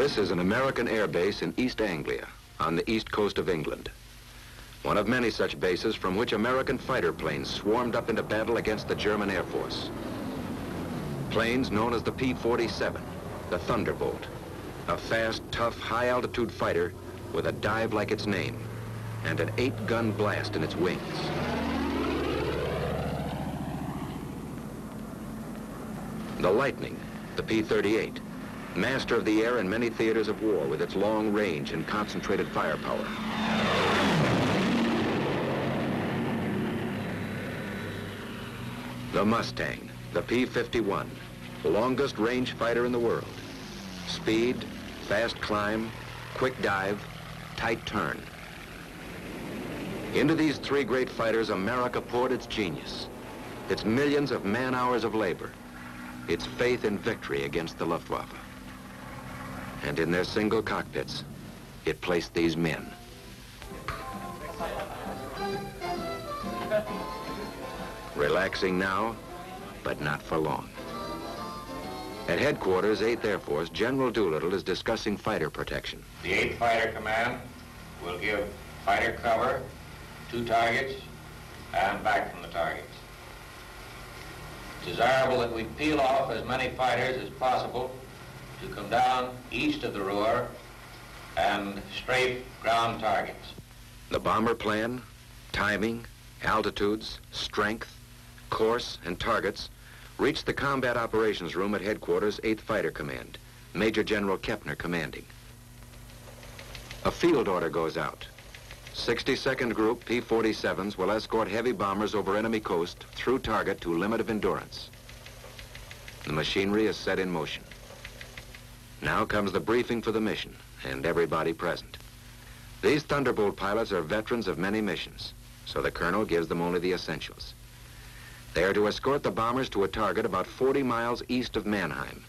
This is an American air base in East Anglia, on the east coast of England. One of many such bases from which American fighter planes swarmed up into battle against the German Air Force. Planes known as the P-47, the Thunderbolt, a fast, tough, high-altitude fighter with a dive like its name and an 8-gun blast in its wings. The Lightning, the P-38, master of the air in many theaters of war with its long range and concentrated firepower. The Mustang, the P-51, longest range fighter in the world. Speed, fast climb, quick dive, tight turn. Into these three great fighters, America poured its genius, its millions of man-hours of labor, its faith in victory against the Luftwaffe. And in their single cockpits, it placed these men. Relaxing now, but not for long. At headquarters, 8th Air Force, General Doolittle is discussing fighter protection. The 8th Fighter Command will give fighter cover to targets and back from the targets. It's desirable that we peel off as many fighters as possible to come down east of the Ruhr and strafe ground targets. The bomber plan, timing, altitudes, strength, course, and targets reached the Combat Operations Room at Headquarters, 8th Fighter Command, Major General Kepner commanding. A field order goes out. 62nd Group P-47s will escort heavy bombers over enemy coast through target to limit of endurance. The machinery is set in motion. Now comes the briefing for the mission, and everybody present. These Thunderbolt pilots are veterans of many missions, so the colonel gives them only the essentials. They are to escort the bombers to a target about 40 miles east of Mannheim,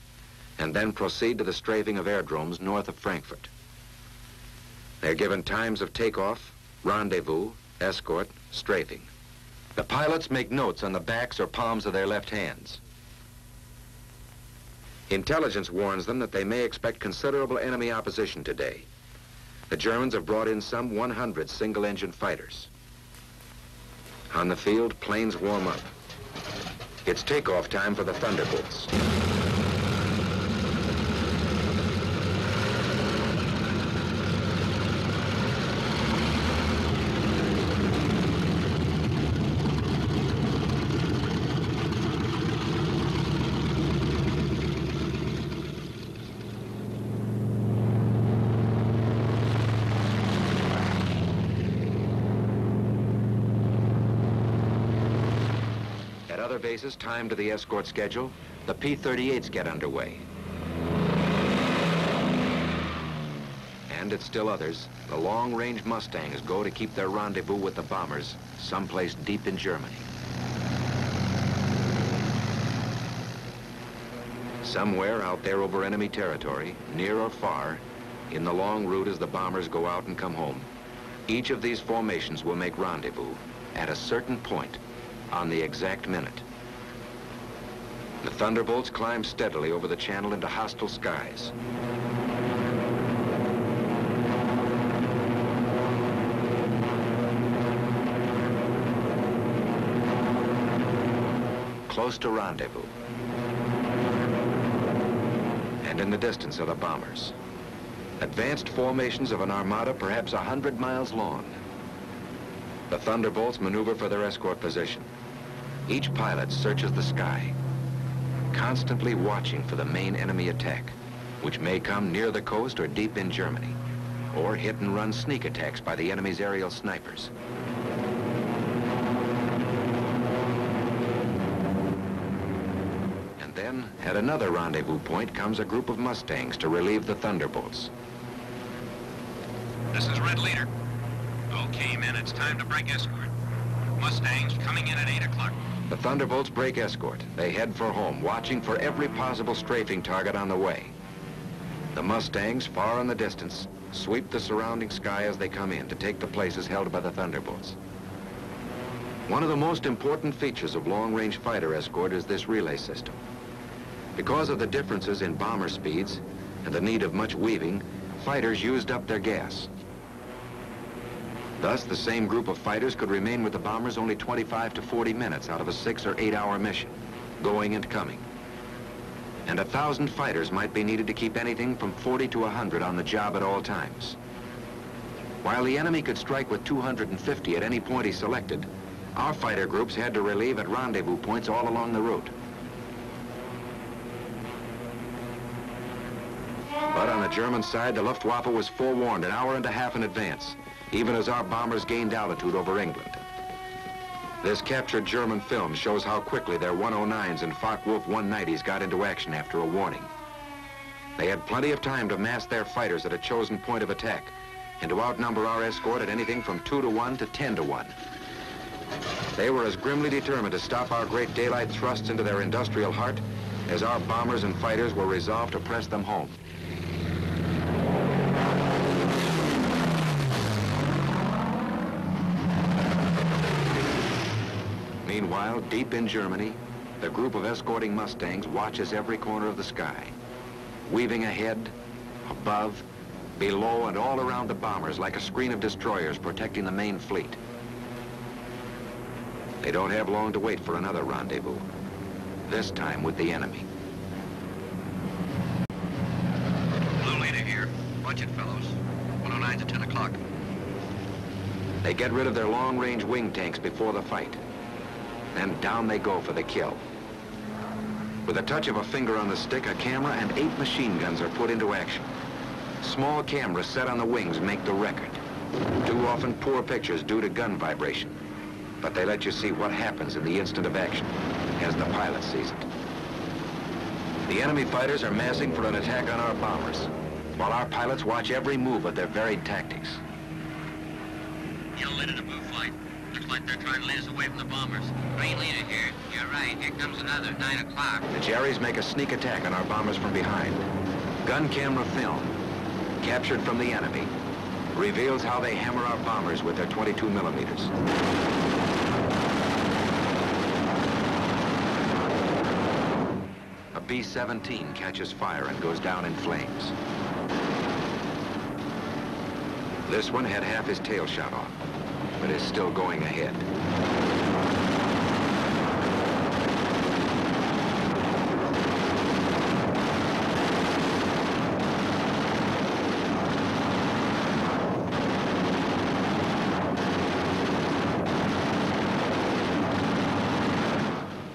and then proceed to the strafing of aerodromes north of Frankfurt. They're given times of takeoff, rendezvous, escort, strafing. The pilots make notes on the backs or palms of their left hands. Intelligence warns them that they may expect considerable enemy opposition today. The Germans have brought in some 100 single-engine fighters. On the field, planes warm up. It's takeoff time for the Thunderbolts. Other bases timed to the escort schedule, the P-38s get underway. And at still others, the long-range Mustangs go to keep their rendezvous with the bombers someplace deep in Germany. Somewhere out there over enemy territory, near or far, in the long route as the bombers go out and come home, each of these formations will make rendezvous at a certain point on the exact minute. The Thunderbolts climb steadily over the channel into hostile skies. Close to rendezvous. And in the distance are the bombers. Advanced formations of an armada perhaps 100 miles long. The Thunderbolts maneuver for their escort position. Each pilot searches the sky, constantly watching for the main enemy attack, which may come near the coast or deep in Germany, or hit-and-run sneak attacks by the enemy's aerial snipers. And then, at another rendezvous point, comes a group of Mustangs to relieve the Thunderbolts. This is Red Leader. Okay, men, it's time to break escort. Mustangs coming in at 8 o'clock. The Thunderbolts break escort. They head for home, watching for every possible strafing target on the way. The Mustangs, far in the distance, sweep the surrounding sky as they come in to take the places held by the Thunderbolts. One of the most important features of long-range fighter escort is this relay system. Because of the differences in bomber speeds and the need of much weaving, fighters used up their gas. Thus, the same group of fighters could remain with the bombers only 25 to 40 minutes out of a 6 or 8 hour mission, going and coming. And 1,000 fighters might be needed to keep anything from 40 to 100 on the job at all times. While the enemy could strike with 250 at any point he selected, our fighter groups had to relieve at rendezvous points all along the route. But on the German side, the Luftwaffe was forewarned an hour and a half in advance, even as our bombers gained altitude over England. This captured German film shows how quickly their 109s and Focke-Wulf 190s got into action after a warning. They had plenty of time to mass their fighters at a chosen point of attack and to outnumber our escort at anything from 2 to 1 to 10 to 1. They were as grimly determined to stop our great daylight thrusts into their industrial heart as our bombers and fighters were resolved to press them home. Meanwhile, deep in Germany, the group of escorting Mustangs watches every corner of the sky, weaving ahead, above, below, and all around the bombers like a screen of destroyers protecting the main fleet. They don't have long to wait for another rendezvous, this time with the enemy. Blue leader here. Watch it, fellows. 109's at 10 o'clock. They get rid of their long-range wing tanks before the fight. Then down they go for the kill. With a touch of a finger on the stick, a camera and 8 machine guns are put into action. Small cameras set on the wings make the record. Too often poor pictures due to gun vibration. But they let you see what happens in the instant of action, as the pilot sees it. The enemy fighters are massing for an attack on our bombers, while our pilots watch every move of their varied tactics. Yellow leader to blue flight. Looks like they're trying to lead us away from the bombers. Green leader here. You're right. Here comes another, 9 o'clock. The Jerrys make a sneak attack on our bombers from behind. Gun camera film, captured from the enemy, reveals how they hammer our bombers with their 22 millimeters. A B-17 catches fire and goes down in flames. This one had half his tail shot off, but is still going ahead.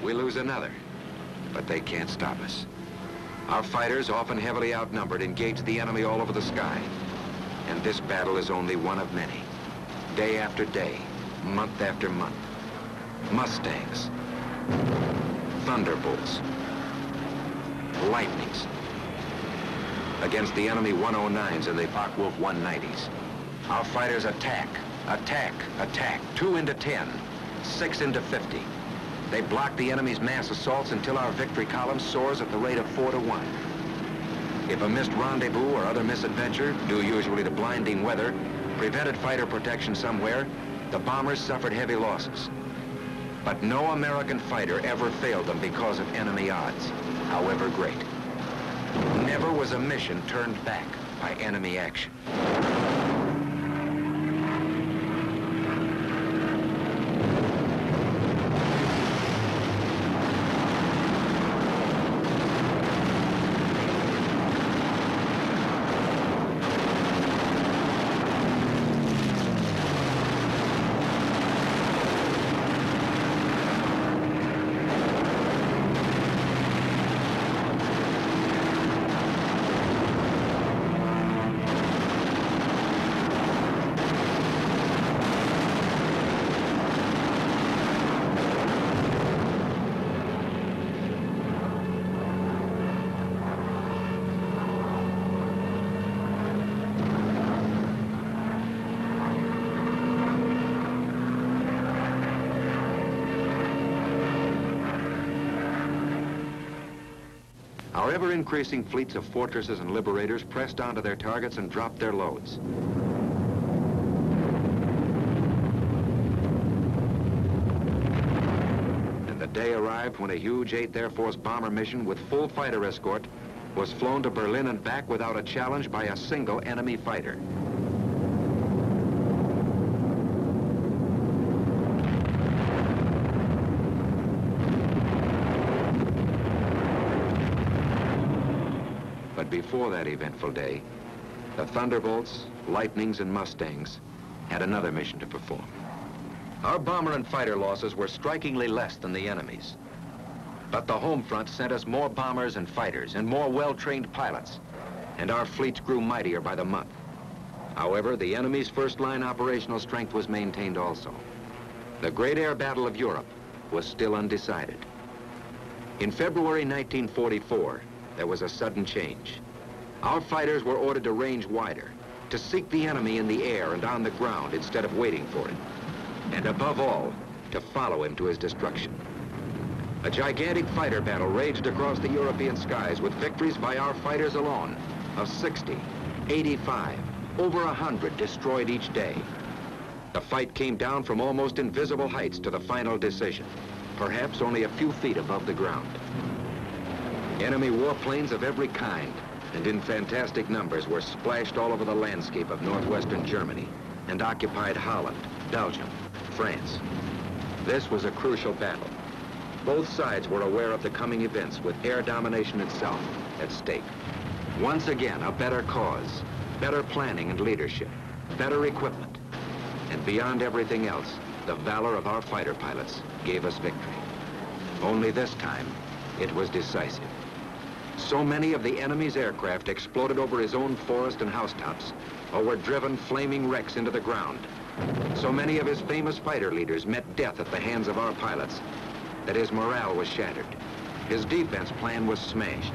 We lose another, but they can't stop us. Our fighters, often heavily outnumbered, engage the enemy all over the sky. And this battle is only one of many. Day after day, month after month. Mustangs, Thunderbolts, Lightnings, against the enemy 109s and the Focke-Wulf 190s. Our fighters attack, attack, attack, 2 into 10, 6 into 50. They block the enemy's mass assaults until our victory column soars at the rate of 4 to 1. If a missed rendezvous or other misadventure, due usually to blinding weather, prevented fighter protection somewhere, the bombers suffered heavy losses. But no American fighter ever failed them because of enemy odds, however great. Never was a mission turned back by enemy action. Our ever-increasing fleets of fortresses and liberators pressed onto their targets and dropped their loads. And the day arrived when a huge 8th Air Force bomber mission with full fighter escort was flown to Berlin and back without a challenge by a single enemy fighter. But before that eventful day, the Thunderbolts, Lightnings, and Mustangs had another mission to perform. Our bomber and fighter losses were strikingly less than the enemy's. But the home front sent us more bombers and fighters and more well-trained pilots, and our fleets grew mightier by the month. However, the enemy's first-line operational strength was maintained also. The great air battle of Europe was still undecided. In February 1944, there was a sudden change. Our fighters were ordered to range wider, to seek the enemy in the air and on the ground instead of waiting for him. And above all, to follow him to his destruction. A gigantic fighter battle raged across the European skies with victories by our fighters alone of 60, 85, over 100 destroyed each day. The fight came down from almost invisible heights to the final decision, perhaps only a few feet above the ground. Enemy warplanes of every kind and in fantastic numbers were splashed all over the landscape of northwestern Germany and occupied Holland, Belgium, France. This was a crucial battle. Both sides were aware of the coming events with air domination itself at stake. Once again, a better cause, better planning and leadership, better equipment, and beyond everything else, the valor of our fighter pilots gave us victory. Only this time, it was decisive. So many of the enemy's aircraft exploded over his own forest and housetops, or were driven flaming wrecks into the ground. So many of his famous fighter leaders met death at the hands of our pilots that his morale was shattered. His defense plan was smashed.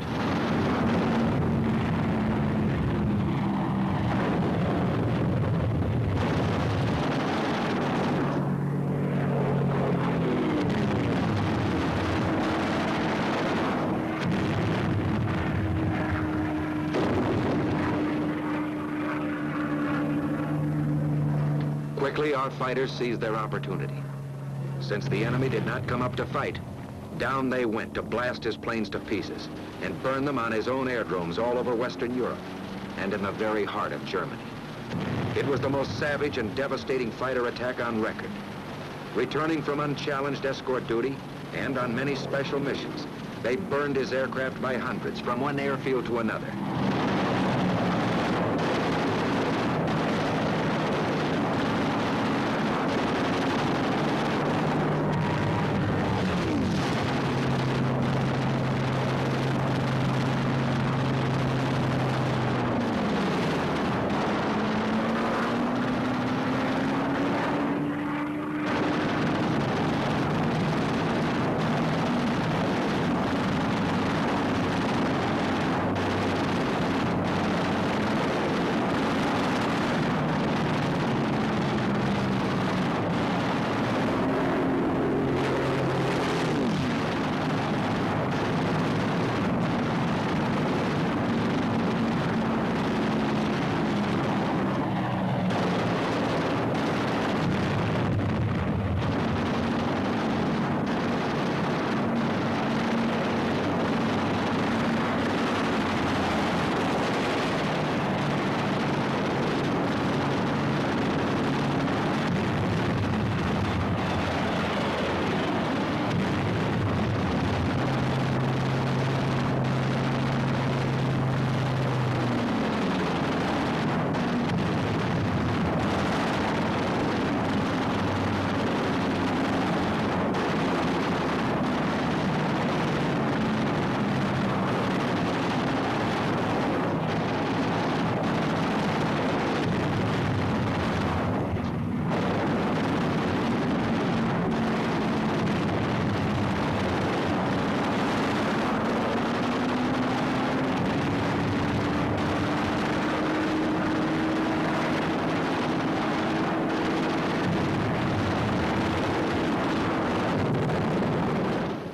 Quickly, our fighters seized their opportunity. Since the enemy did not come up to fight, down they went to blast his planes to pieces and burn them on his own airdromes all over Western Europe and in the very heart of Germany. It was the most savage and devastating fighter attack on record. Returning from unchallenged escort duty and on many special missions, they burned his aircraft by hundreds from one airfield to another.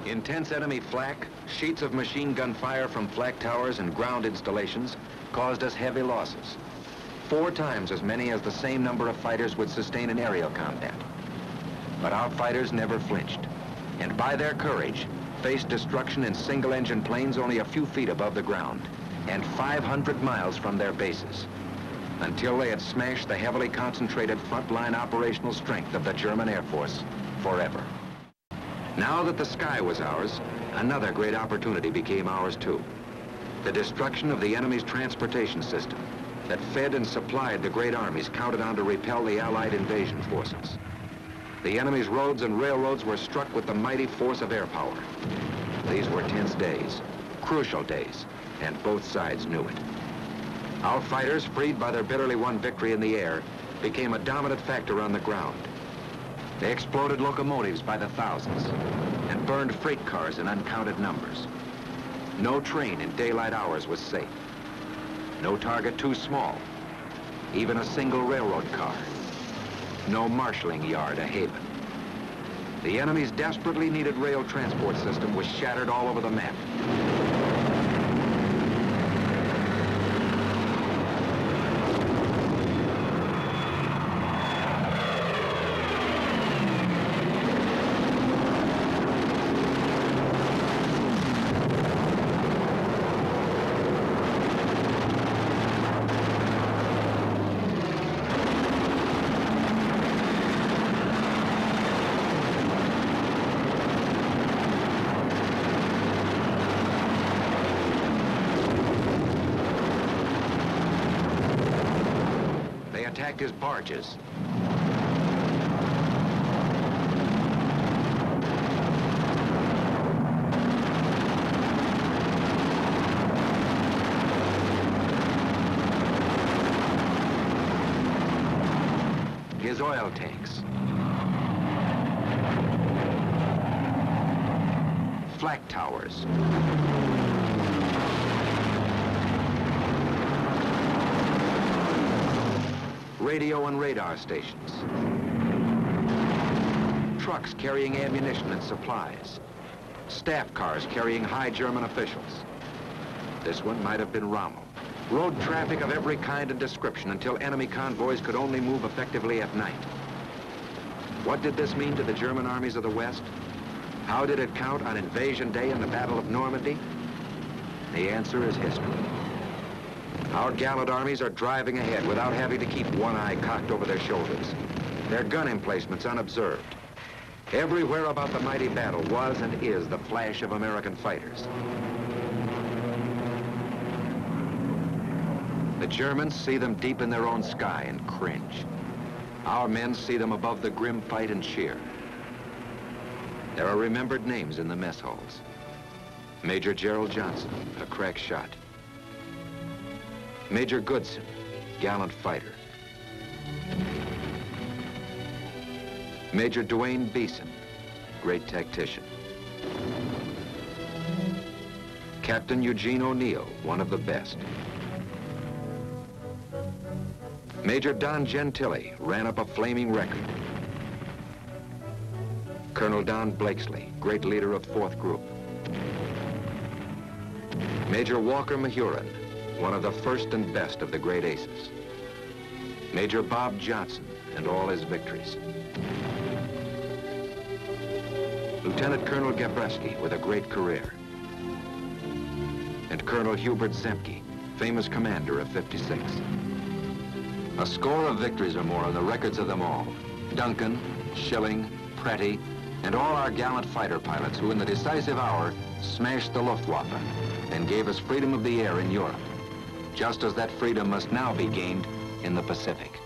Intense enemy flak, sheets of machine gun fire from flak towers and ground installations caused us heavy losses. 4 times as many as the same number of fighters would sustain in aerial combat. But our fighters never flinched, and by their courage, faced destruction in single-engine planes only a few feet above the ground and 500 miles from their bases, until they had smashed the heavily concentrated frontline operational strength of the German Air Force forever. Now that the sky was ours, another great opportunity became ours too. The destruction of the enemy's transportation system that fed and supplied the great armies counted on to repel the Allied invasion forces. The enemy's roads and railroads were struck with the mighty force of air power. These were tense days, crucial days, and both sides knew it. Our fighters, freed by their bitterly won victory in the air, became a dominant factor on the ground. They exploded locomotives by the thousands and burned freight cars in uncounted numbers. No train in daylight hours was safe. No target too small, even a single railroad car. No marshalling yard a haven. The enemy's desperately needed rail transport system was shattered all over the map. Attacked his barges. His oil tanks. Flak towers. Radio and radar stations. Trucks carrying ammunition and supplies. Staff cars carrying high German officials. This one might have been Rommel. Road traffic of every kind and description until enemy convoys could only move effectively at night. What did this mean to the German armies of the West? How did it count on Invasion Day in the Battle of Normandy? The answer is history. Our gallant armies are driving ahead without having to keep one eye cocked over their shoulders. Their gun emplacements unobserved. Everywhere about the mighty battle was and is the flash of American fighters. The Germans see them deep in their own sky and cringe. Our men see them above the grim fight and cheer. There are remembered names in the mess halls. Major Gerald Johnson, a crack shot. Major Goodson, gallant fighter. Major Dwayne Beeson, great tactician. Captain Eugene O'Neill, one of the best. Major Don Gentili ran up a flaming record. Colonel Don Blakesley, great leader of 4th Group. Major Walker Mahurin, one of the first and best of the great aces. Major Bob Johnson and all his victories. Lieutenant Colonel Gabreski with a great career. And Colonel Hubert Zemke, famous commander of 56. A score of victories or more on the records of them all. Duncan, Schilling, Pretty, and all our gallant fighter pilots who in the decisive hour smashed the Luftwaffe and gave us freedom of the air in Europe, just as that freedom must now be gained in the Pacific.